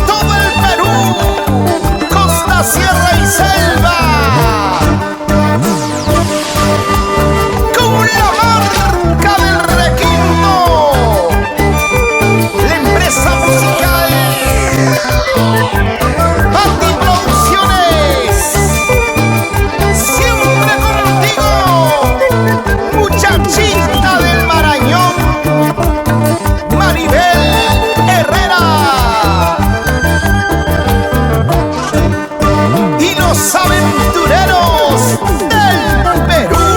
todo el Perú, costa, sierra y selva, con la marca del Requinto, la empresa musical Andy Producciones, siempre contigo, muchachita del Marañón, Maribel Herrera, y los aventureros del Perú.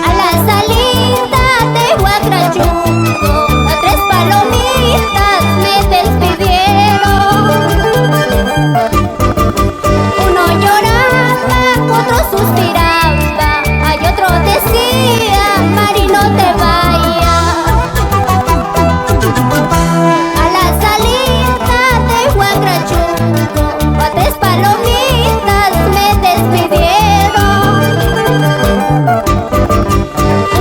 A la salida de Huacrachuco, a tres palomitas me despidieron. Uno lloraba, otro suspiraba, hay otro decía, Mari, no te vayas. A la salida de Huacrachuco, a tres palomitas me despidieron.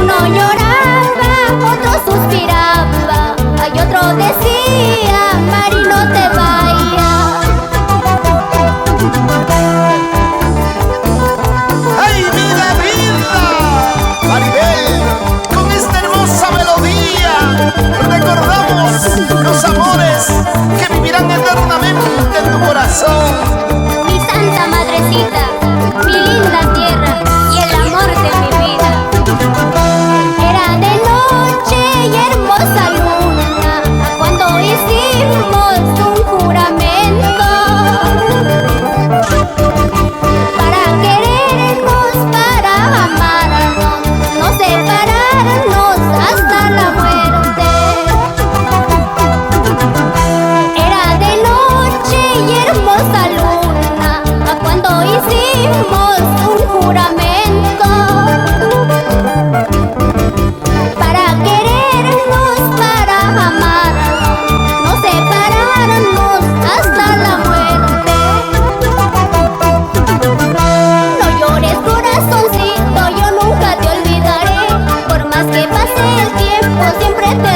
Uno lloraba, otro suspiraba, hay otro decía, Mari, no te vayas. ¡Ay, vida, vida! Maribel, con esta hermosa melodía recordamos los amores que vivirán eternamente en tu corazón. Mi santa madrecita, mi linda tierra y el amor de mi vida. Era de noche y hermosa luna cuando hicimos un juramento para querernos, para amarnos, no separarnos hasta la muerte. Era de noche y hermosa luna cuando hicimos un juramento para querernos, para amarnos, no separarnos hasta la muerte. No llores, corazoncito, yo nunca te olvidaré, por más que pase el tiempo siempre te